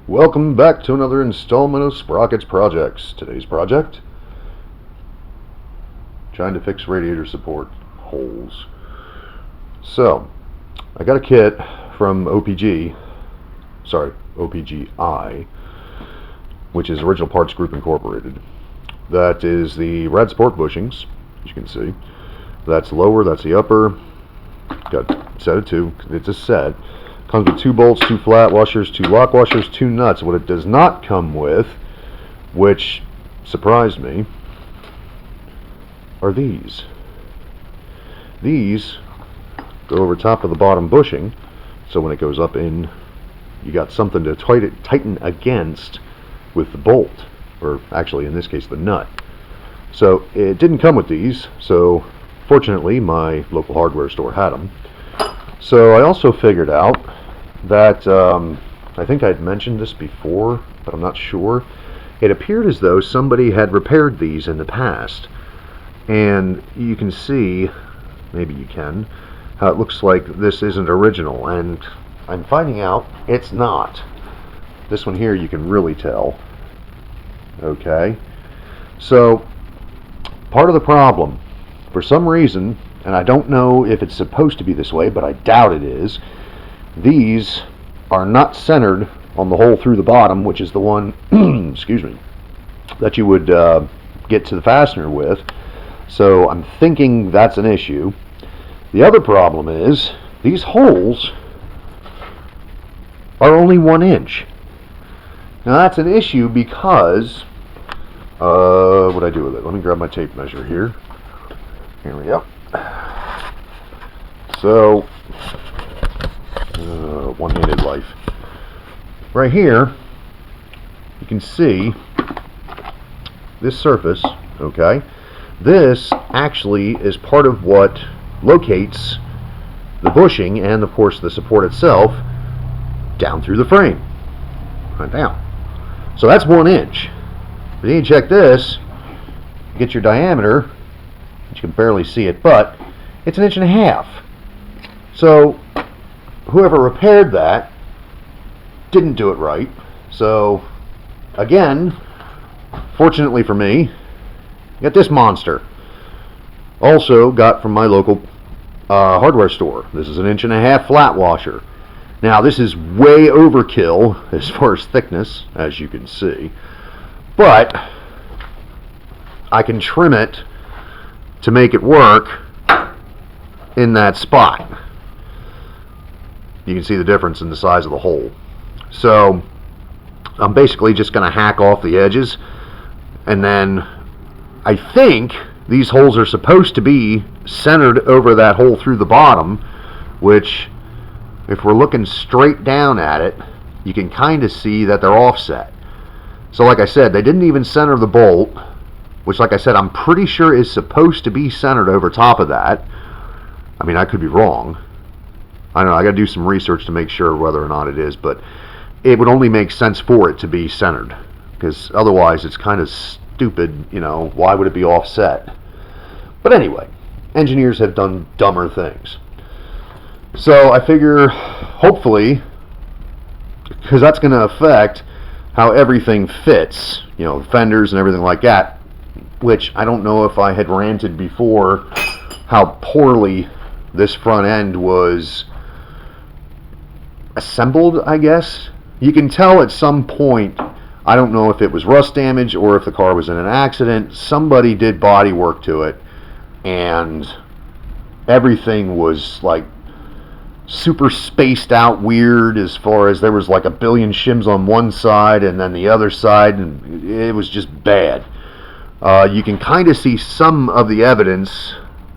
Welcome back to another installment of Sprockets Projects. Today's project, trying to fix radiator support holes. So, I got a kit from OPGI, which is Original Parts Group Incorporated. That is the rad support bushings, as you can see. That's lower, that's the upper. Got a set of two. It's a set. Comes with 2 bolts, 2 flat washers, 2 lock washers, 2 nuts. What it does not come with, which surprised me, are these. These go over top of the bottom bushing, so when it goes up in, you got something to tighten against with the bolt, or actually in this case the nut. So it didn't come with these, so fortunately my local hardware store had them. So I also figured out that, I think I had mentioned this before, but I'm not sure. It appeared as though somebody had repaired these in the past. And you can see, maybe you can, how it looks like this isn't original. And I'm finding out it's not. This one here you can really tell. Okay. So, part of the problem, for some reason, and I don't know if it's supposed to be this way, but I doubt it is, these are not centered on the hole through the bottom, which is the one excuse me, that you would get to the fastener with. So I'm thinking that's an issue. The other problem is these holes are only 1 inch. Now that's an issue because what do I do with it? Let me grab my tape measure here. Here we go. So, one-handed life. Right here, you can see this surface, okay? This actually is part of what locates the bushing and, of course, the support itself down through the frame. Right down. So that's 1 inch. But then you check this, you get your diameter, you can barely see it, but it's 1.5 inches. So whoever repaired that didn't do it right. So again, fortunately for me, got this monster. Also got from my local hardware store. This is 1.5 inch flat washer. Now this is way overkill as far as thickness, as you can see, but I can trim it to make it work in that spot. You can see the difference in the size of the hole. So I'm basically just going to hack off the edges, and then I think these holes are supposed to be centered over that hole through the bottom, which if we're looking straight down at it, you can kind of see that they're offset. So like I said, they didn't even center the bolt, which like I said, I'm pretty sure is supposed to be centered over top of that. I mean, I could be wrong. I don't know, I got to do some research to make sure whether or not it is, but it would only make sense for it to be centered, because otherwise it's kind of stupid, you know, why would it be offset? But anyway, engineers have done dumber things. So I figure, hopefully, because that's going to affect how everything fits, you know, fenders and everything like that, which I don't know if I had ranted before how poorly this front end was assembled, I guess. You can tell at some point, I don't know if it was rust damage or if the car was in an accident, somebody did body work to it and everything was like super spaced out weird, as far as there was like a billion shims on one side and then the other side, and it was just bad. You can kind of see some of the evidence,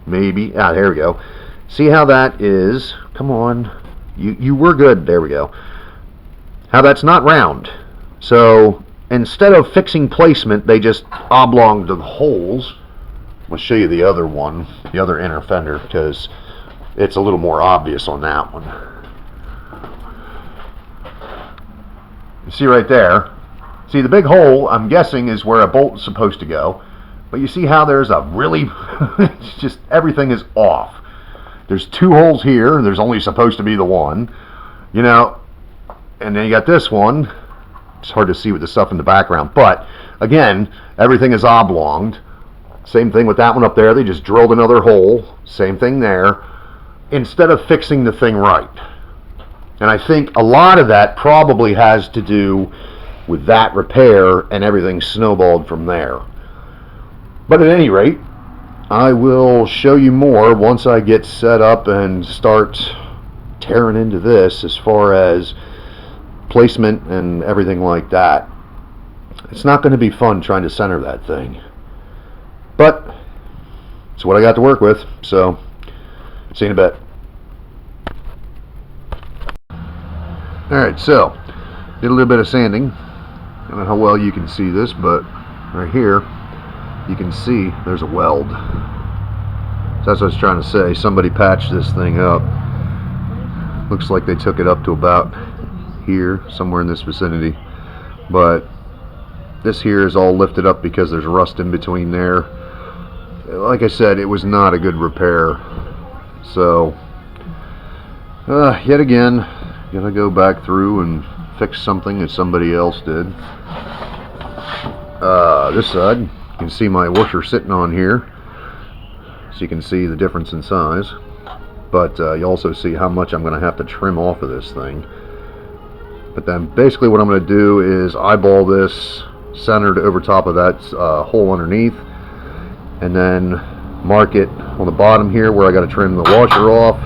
maybe. There we go. See how that is? Come on. You were good. There we go. How that's not round. So instead of fixing placement, they just oblonged the holes. I'll show you the other one, the other inner fender, because it's a little more obvious on that one. You see right there. See, the big hole, I'm guessing, is where a bolt is supposed to go. But you see how there's a really, it's just, everything is off. There's 2 holes here, and there's only supposed to be the one. You know, and then you got this one, It's hard to see with the stuff in the background, but again, everything is oblonged. Same thing with that one up there. They just drilled another hole. Same thing there. Instead of fixing the thing right. And I think a lot of that probably has to do with that repair, and everything snowballed from there. But at any rate, I will show you more once I get set up and start tearing into this as far as placement and everything like that. It's not going to be fun trying to center that thing, but it's what I got to work with, so see you in a bit. Alright, so did a little bit of sanding. I don't know how well you can see this, but right here you can see there's a weld. So that's what I was trying to say. Somebody patched this thing up. Looks like they took it up to about here, somewhere in this vicinity, but this here is all lifted up because there's rust in between there. Like I said, it was not a good repair, so yet again gotta go back through and fix something that somebody else did. This side, you can see my washer sitting on here, so you can see the difference in size, but you also see how much I'm going to have to trim off of this thing. But then basically what I'm going to do is eyeball this centered over top of that hole underneath, and then mark it on the bottom here where I got to trim the washer off,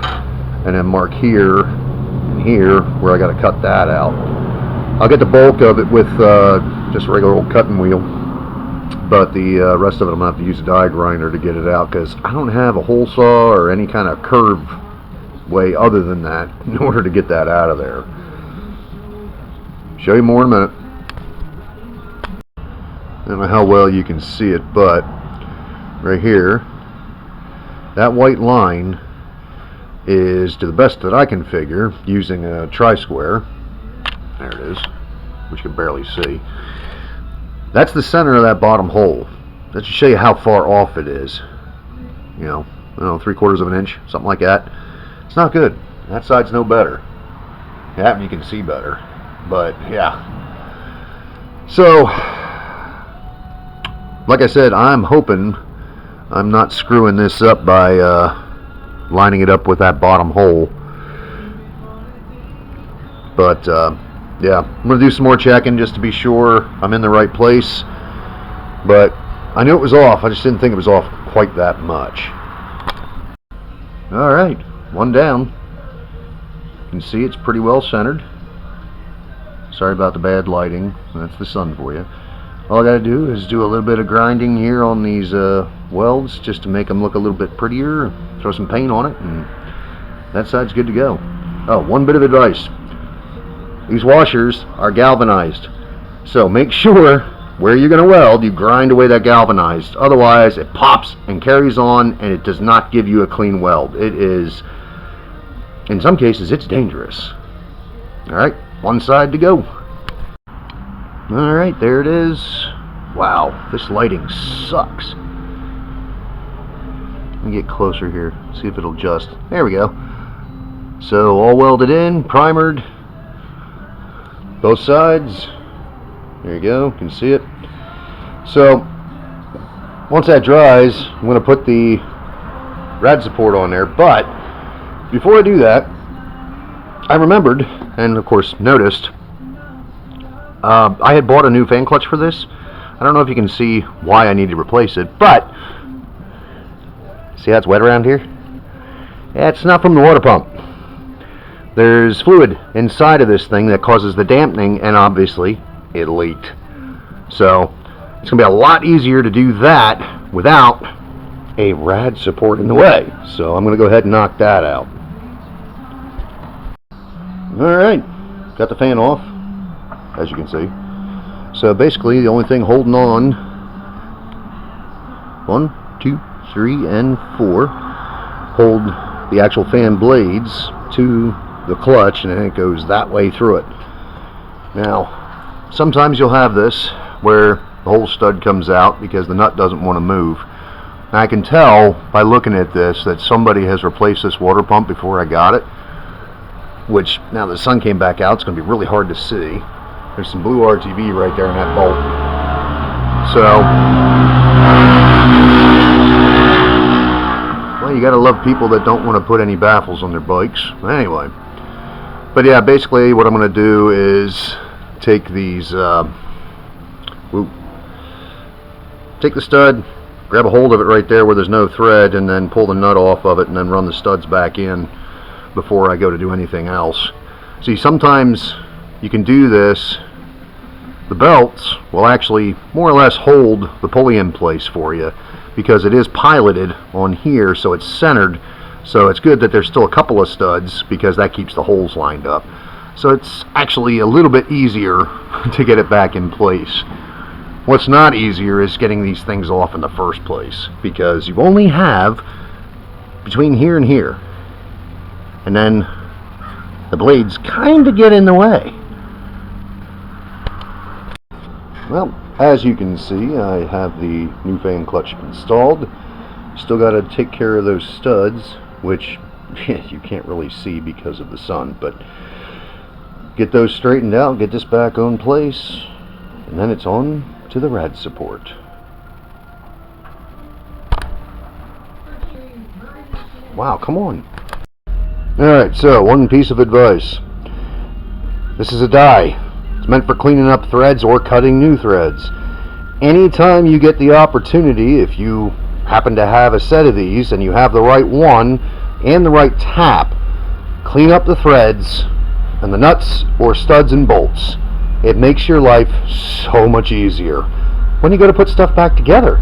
and then mark here and here where I got to cut that out. I'll get the bulk of it with just a regular old cutting wheel, but the rest of it I'm going to have to use a die grinder to get it out, because I don't have a hole saw or any kind of curved way other than that in order to get that out of there. Show you more in a minute. I don't know how well you can see it, but right here, that white line is, to the best that I can figure, using a tri-square. There it is, which you can barely see. That's the center of that bottom hole. That should show you how far off it is. You know, I don't know, 3/4 of an inch, something like that. It's not good. That side's no better. That one you can see better. But yeah. So, like I said, I'm hoping I'm not screwing this up by lining it up with that bottom hole. But yeah, I'm going to do some more checking just to be sure I'm in the right place. But I knew it was off, I just didn't think it was off quite that much. Alright, one down. You can see it's pretty well centered. Sorry about the bad lighting, that's the sun for you. All I gotta do is do a little bit of grinding here on these welds just to make them look a little bit prettier, throw some paint on it, and that side's good to go. Oh, one bit of advice. These washers are galvanized, so make sure where you're going to weld, you grind away that galvanized. Otherwise, it pops and carries on, and it does not give you a clean weld. It is, in some cases, it's dangerous. Alright, one side to go. Alright, there it is. Wow, this lighting sucks. Let me get closer here, see if it'll adjust. There we go. So, all welded in, primered. Both sides. There you go, you can see it. So once that dries, I'm going to put the rad support on there, but before I do that, I remembered, and of course noticed, I had bought a new fan clutch for this. I don't know if you can see why I need to replace it, but see how it's wet around here? Yeah, it's not from the water pump. There's fluid inside of this thing that causes the dampening, and obviously it leaked. So it's going to be a lot easier to do that without a rad support in the way. So I'm going to go ahead and knock that out. Alright, got the fan off, as you can see. So basically the only thing holding on, 1, 2, 3, and 4, hold the actual fan blades to the clutch, and then it goes that way through it. Now, sometimes you'll have this where the whole stud comes out because the nut doesn't want to move. Now, I can tell by looking at this that somebody has replaced this water pump before I got it, which now the sun came back out, it's going to be really hard to see. There's some blue RGB right there in that bolt. So, well, you gotta love people that don't want to put any baffles on their bikes. Anyway, but yeah, basically what I'm gonna do is take these, take the stud, grab a hold of it right there where there's no thread, and then pull the nut off of it, and then run the studs back in before I go to do anything else. See, sometimes you can do this. The belts will actually more or less hold the pulley in place for you because it is piloted on here, so it's centered. So it's good that there's still a couple of studs because that keeps the holes lined up. So it's actually a little bit easier to get it back in place. What's not easier is getting these things off in the first place, because you only have between here and here, and then the blades kind of get in the way. Well, as you can see, I have the new fan clutch installed. Still got to take care of those studs, which you can't really see because of the sun, but get those straightened out, get this back on place, and then it's on to the rad support. Wow, come on. Alright, so one piece of advice. This is a die. It's meant for cleaning up threads or cutting new threads. Anytime you get the opportunity, if you happen to have a set of these and you have the right one and the right tap, clean up the threads and the nuts or studs and bolts. It makes your life so much easier when you go to put stuff back together.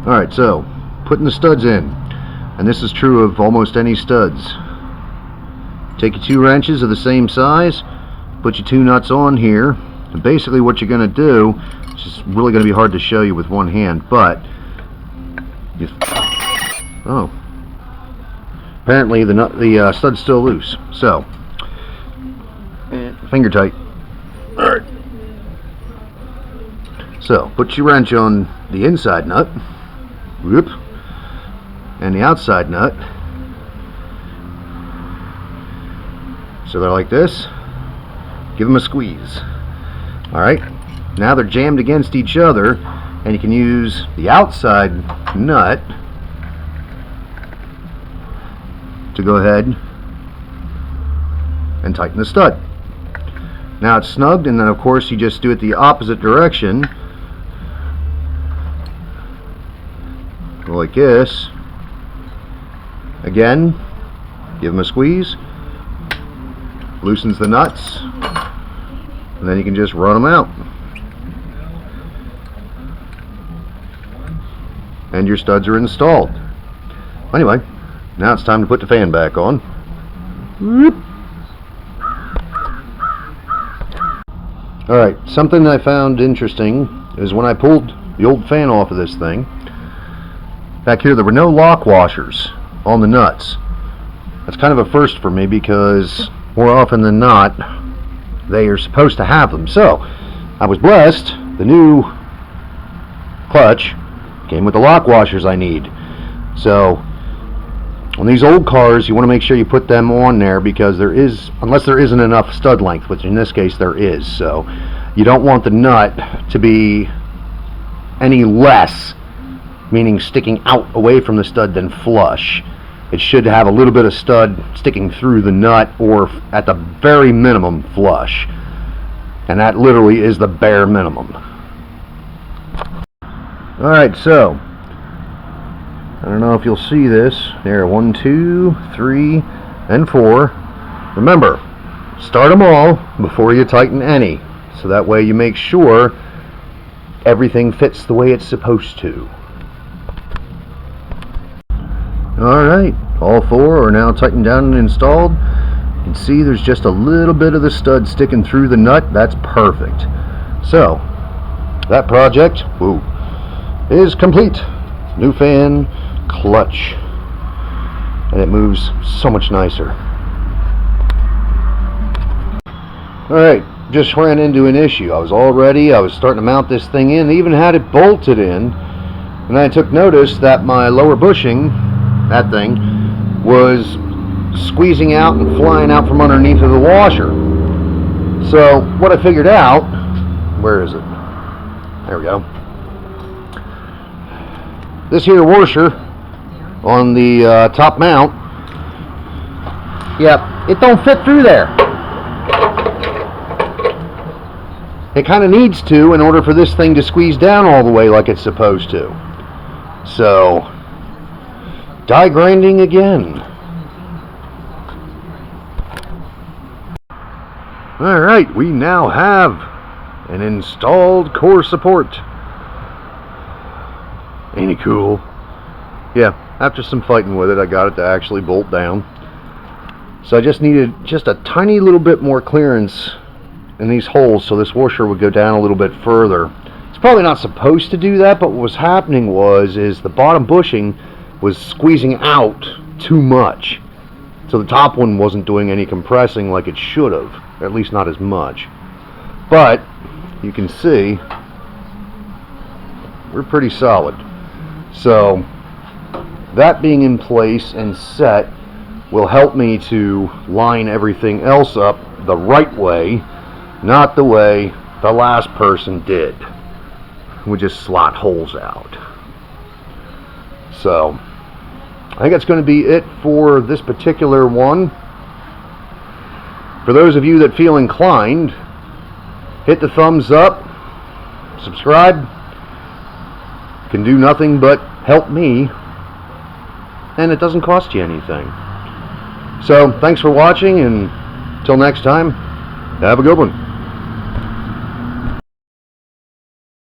Alright, so putting the studs in, and this is true of almost any studs. Take your 2 wrenches of the same size, put your 2 nuts on here, and basically what you're going to do, it's just really going to be hard to show you with one hand, but you, oh, apparently the stud's still loose, so finger tight. Alright. So, put your wrench on the inside nut. Whoop. And the outside nut. So they're like this. Give them a squeeze. Alright. Now they're jammed against each other, and you can use the outside nut to go ahead and tighten the stud. Now it's snugged, and then of course you just do it the opposite direction, like this. Again, give them a squeeze, loosens the nuts, and then you can just run them out, and your studs are installed. Anyway, now it's time to put the fan back on. Whoop. Alright, something I found interesting is when I pulled the old fan off of this thing, back here there were no lock washers on the nuts. That's kind of a first for me because more often than not they are supposed to have them. So I was blessed. The new clutch came with the lock washers I need. So on these old cars, you want to make sure you put them on there, because there is, unless there isn't enough stud length, which in this case there is, so you don't want the nut to be any less, meaning sticking out away from the stud, than flush. It should have a little bit of stud sticking through the nut, or at the very minimum flush, and that literally is the bare minimum. Alright, so I don't know if you'll see this. There, 1, 2, 3, and 4. Remember, start them all before you tighten any, so that way you make sure everything fits the way it's supposed to. Alright, all 4 are now tightened down and installed. You can see there's just a little bit of the stud sticking through the nut. That's perfect. So, that project, is complete. New fan, clutch, and it moves so much nicer. Alright, just ran into an issue. I was starting to mount this thing in, even had it bolted in, and I took notice that my lower bushing, that thing, was squeezing out and flying out from underneath of the washer. So what I figured out, where is it? There we go. This here washer on the top mount, yeah, it don't fit through there. It kind of needs to in order for this thing to squeeze down all the way like it's supposed to. So, die grinding again. Alright, we now have an installed core support. Ain't it cool? Yeah, after some fighting with it, I got it to actually bolt down. So I just needed just a tiny little bit more clearance in these holes so this washer would go down a little bit further. It's probably not supposed to do that, but what was happening is the bottom bushing was squeezing out too much. So the top one wasn't doing any compressing like it should have, at least not as much. But you can see we're pretty solid. So that being in place and set will help me to line everything else up the right way, not the way the last person did. We just slot holes out. So I think that's going to be it for this particular one. For those of you that feel inclined, hit the thumbs up, subscribe. Can do nothing but help me, and it doesn't cost you anything. So thanks for watching, and until next time, have a good one.